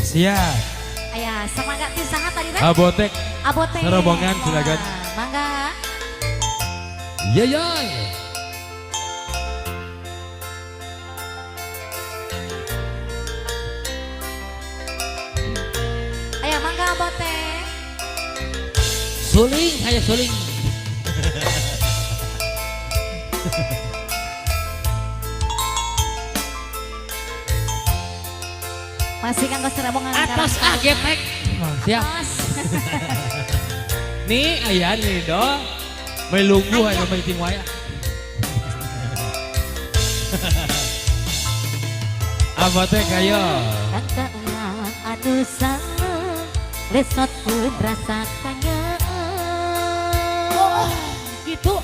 Siap. Ayah, semangat di sangat tadi kan? Abotek. Abotek. Rombongan silakan. Mangga. Iya ya. Ayah, mangga abotek. Suling, kayak suling. Masih kan kau rombongan. Atas getek. Siap. Atas. Nih ayah nih do. Melunggu aja main ting waya. Abotek ayo. Kakak ulang anu sana, lesot pun rasakannya. Oh, gitu.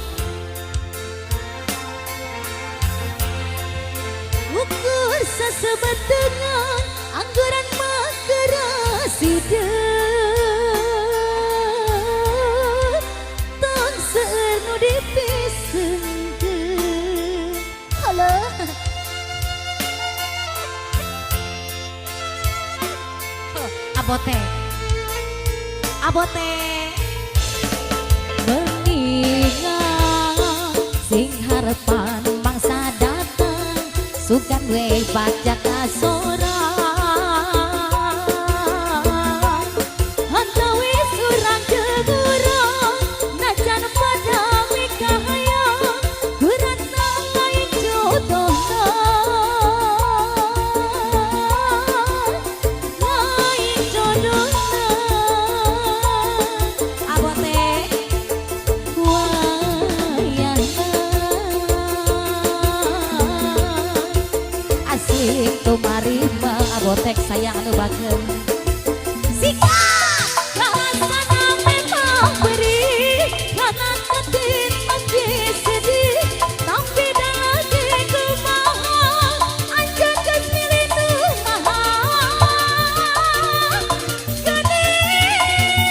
Ukur sesebat dengan angguran makara sidang tang seernu dipisengkeun. Halo. Abotek. Abotek. Mengingat sing harapan mangsa datang sugan we baca kasorang hantawi surang jegurang najan pada mikahayang kurat lain jodohna lain jodohna. Abotek wayah asik tumari mah abotek sayang anu bagem sika rasana memang beri kanan ketin mesti sedih tapi lagi kumaha anjir geus milih nu maha geuning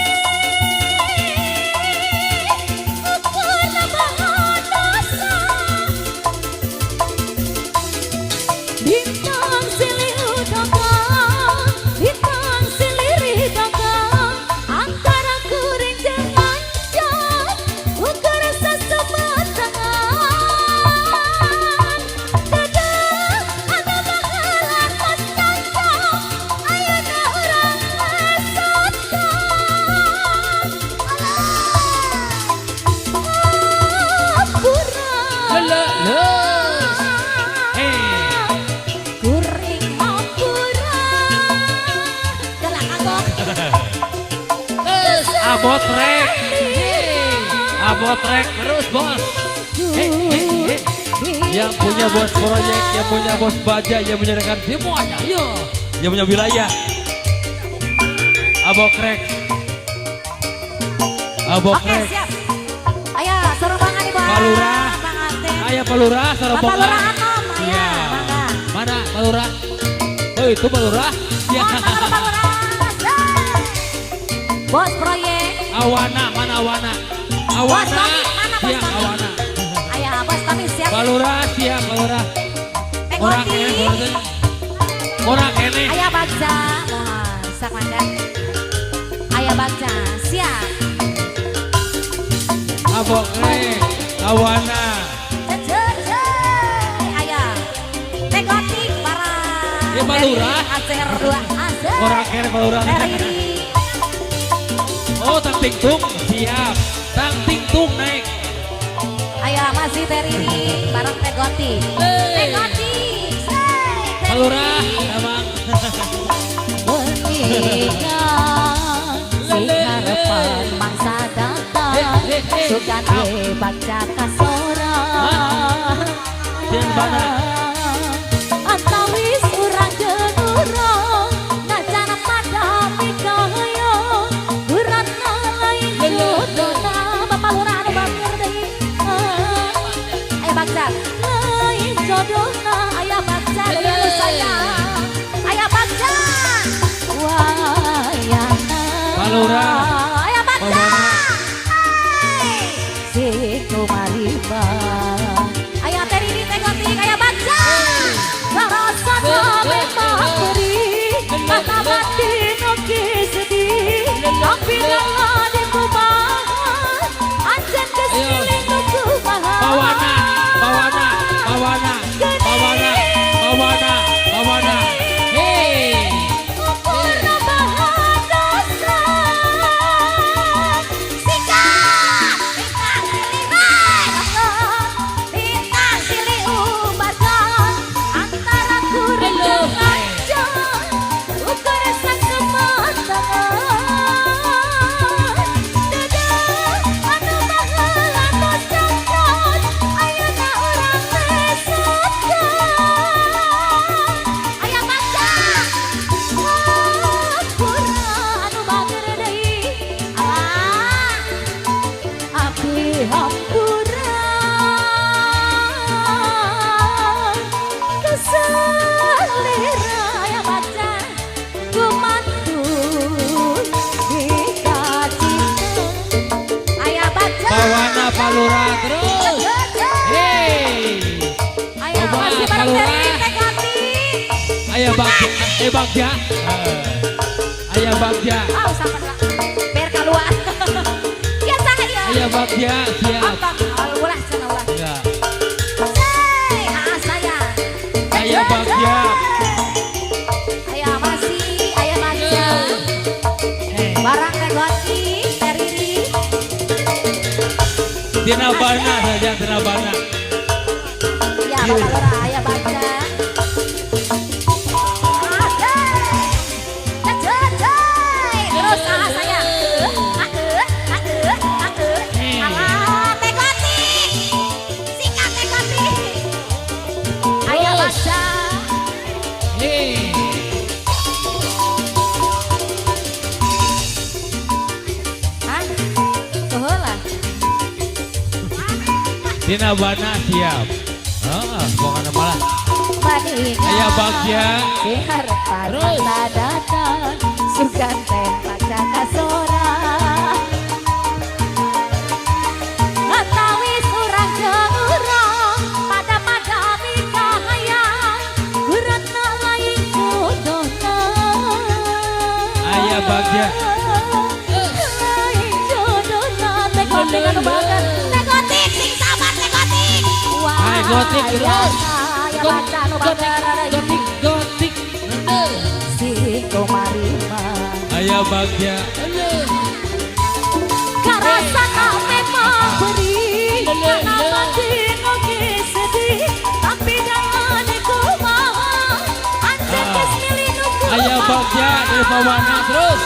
ukur nabahan dosa bintang silih dagang, bintang silih dagang, antara kuring jeung manjang, ukur sesebat tangan. Dadah anu bahalan mas cancang, ayeuna urang ngesotkan. Alah, Leus. kuring hampura galak agok Abotrek. Abotrek terus bos. Yang punya bos proyek, yang punya bos baja, yang punya rekan semuanya. Ayo. Yang punya wilayah. Abokrek. Oke Abokrek. siap. Ayo sorombangan nih bos. Palurah. Bang Anten. Ayah Palurah Bapak sarobongan. Lurah Anom. Iya. Ayo mangga. Mana Palurah? Oh itu Palurah. Ya. Mohon maaf, Bapak Lurah. Yeay. Bos proyek. Awana, mana Awana? Bos Awana. Tommy, mana bos Siap Tommy? Awana. Ayo bos kami siap. Palurah siap Palurah. Orang Ngoti. kene, orang kene. Ayo Bagja. Mohon sak mangga. Ayo Bagja. Siap. Abokrek. Awana. Ayo. Tegoti para. Ya, Pak Lurah. Acer 2. Acer. Orang kene Palurah. Ferry. Oh tang tingtung siap. Tang tingtung naik. Ayo masih Ferry bareng Tegoti. Tegoti. Palurah emang. Mengingat sing harapan mangsa datang sugan we baca kasorang Sian bana. antawis urang jeung urang najan pada mikahayang guratna lain jodohna. Bapak Lurah anu bager deui. Aya Bagja lain jodohna aya Bagja deui anu sayang. Aya Bagja wayahna Palurah. aya Bagja Pabana. sing kumari mah aya teri di tegoti kaya Bagja. Rasana memang beri kata mati Ayah Bagja, Bagja. Ayah Bagja. Oh, sama lah. Biar keluar. Ya saya. Ayah Bagja, siap. Apa? Ulah sana ulah. Enggak. Hey, saya. Ayah Bagja. Ayah masih, ayah Bagja. Barang negoti, Teriri. Tina Bana saja, Tina Bana. Ya, Bapak Lura, ayah Bagja. Terus saya. Alah, tegoti. Sikat tegoti. Ayah Bagja. Hah? Tuhulah. Tina Bana siap. Bukan malah. Badingan. Ayah Bagja. Biar pada datang sugan tembak jaka sora. Atawi surang jurang pada mikahayang geratna lain jodona. Ayah Bagja. Lain jodona tekotik anu banget. Tekotik sing sabar tekotik. Hai, gotik terus. Ya baca anu banget. Gotik. Si Komarima. Ayah Bagja. Karasana memang beri karena batin oke sedih tapi jangan kumaha anjir kesmilinu kumaha. Ayah Bagja dari Pawana terus.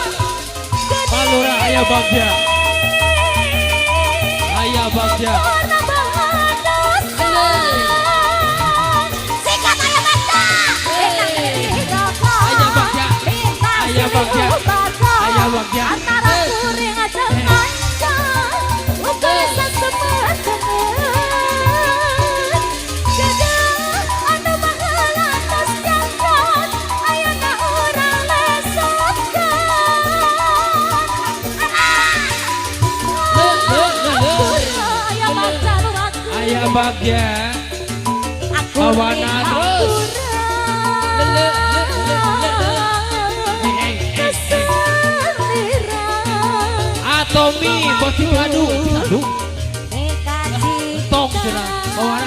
Palura Ayah Bagja. Ayah Bagja. Warna bahados sikat ayah Bagja. Ayah Bagja. Ayah Bagja. Ayah Bagja. Antara kuring aja ngancam ukur sesemet Jadah anu mahalantos jangkot ayana urang lesotkan. Ayah Bagja lu aku. Ayah Bagja. Aku Pawana terus. Atomi bos aduh. Tong cenah. Pawana